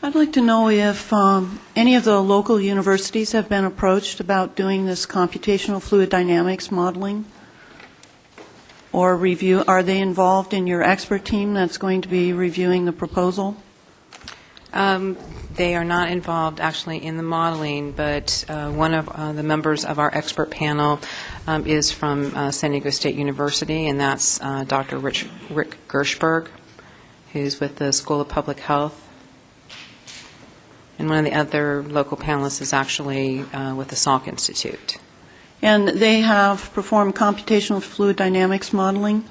I'd like to know if any of the local universities have been approached about doing this computational fluid dynamics modeling or review. Are they involved in your expert team that's going to be reviewing the proposal? They are not involved actually in the modeling, but one of the members of our expert panel is from San Diego State University, and that's Dr. Rick Gershberg, who's with the School of Public Health. And one of the other local panelists is actually with the Salk Institute. And they have performed computational fluid dynamics modeling?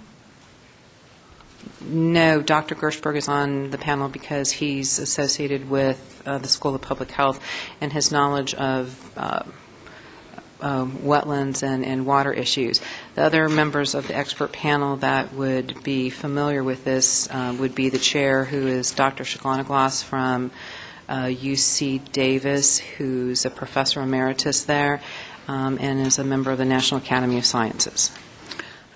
No, Dr. Gershberg is on the panel because he's associated with the School of Public Health, and his knowledge of wetlands and water issues. The other members of the expert panel that would be familiar with this would be the chair, who is Dr. Shaglonaglas from UC Davis, who's a professor emeritus there and is a member of the National Academy of Sciences.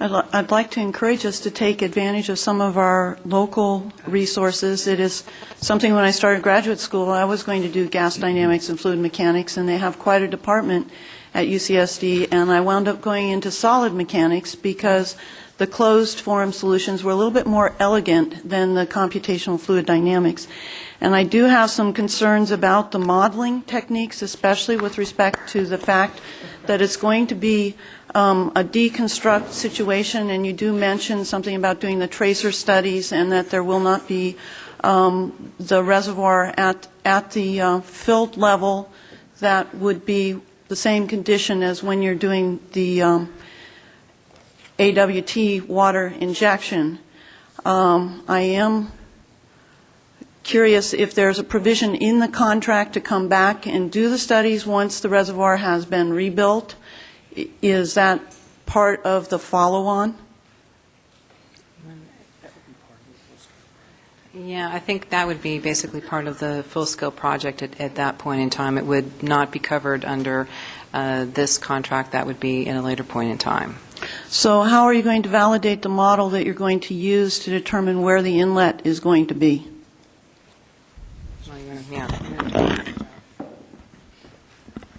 I'd like to encourage us to take advantage of some of our local resources. It is something when I started graduate school, I was going to do gas dynamics and fluid mechanics, and they have quite a department at UCSD, and I wound up going into solid mechanics because the closed form solutions were a little bit more elegant than the computational fluid dynamics. And I do have some concerns about the modeling techniques, especially with respect to the fact that it's going to be a deconstruct situation, and you do mention something about doing the tracer studies and that there will not be the reservoir at the filled level that would be the same condition as when you're doing the AWT water injection. I am curious if there's a provision in the contract to come back and do the studies once the reservoir has been rebuilt. Is that part of the follow-on? Yeah, I think that would be basically part of the full-scale project at that point in time. It would not be covered under this contract. That would be in a later point in time. So how are you going to validate the model that you're going to use to determine where the inlet is going to be?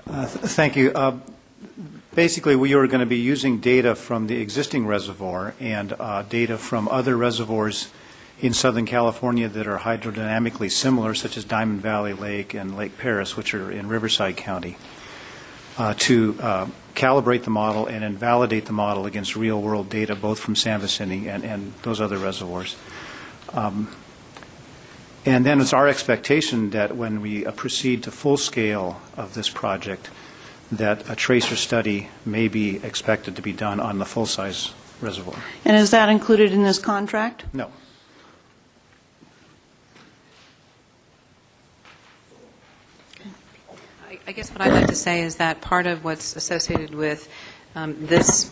Thank you. Basically, we are going to be using data from the existing reservoir and data from other reservoirs in Southern California that are hydrodynamically similar, such as Diamond Valley Lake and Lake Paris, which are in Riverside County, to calibrate the model and then validate the model against real-world data, both from San Vicente and those other reservoirs. And then it's our expectation that when we proceed to full scale of this project, that a tracer study may be expected to be done on the full-size reservoir. And is that included in this contract? No. I guess what I'd like to say is that part of what's associated with this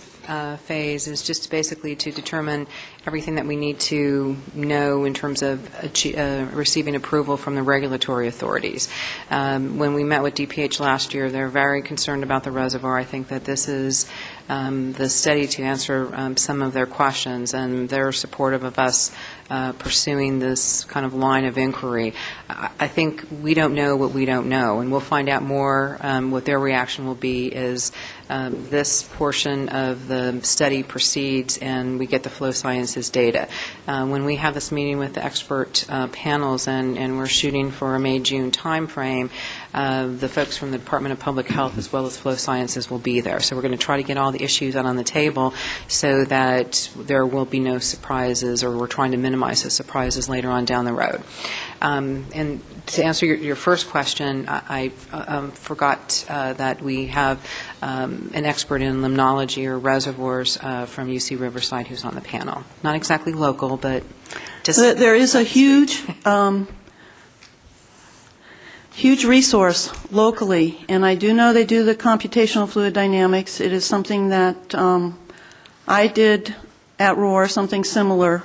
phase is just basically to determine everything that we need to know in terms of receiving approval from the regulatory authorities. When we met with DPH last year, they're very concerned about the reservoir. I think that this is the study to answer some of their questions, and they're supportive of us pursuing this kind of line of inquiry. I think we don't know what we don't know, and we'll find out more what their reaction will be as this portion of the study proceeds and we get the flow sciences data. When we have this meeting with the expert panels and we're shooting for a May-June time frame, the folks from the Department of Public Health as well as flow sciences will be there. So we're going to try to get all the issues out on the table so that there will be no surprises, or we're trying to minimize the surprises later on down the road. And to answer your first question, I forgot that we have an expert in limnology or reservoirs from UC Riverside who's on the panel. Not exactly local, but just... There is a huge resource locally, and I do know they do the computational fluid dynamics. It is something that I did at ROAR, something similar,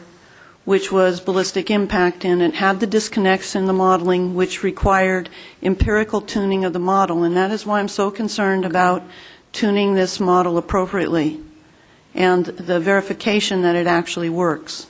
which was ballistic impact, and it had the disconnects in the modeling which required empirical tuning of the model, and that is why I'm so concerned about tuning this model appropriately and the verification that it actually works.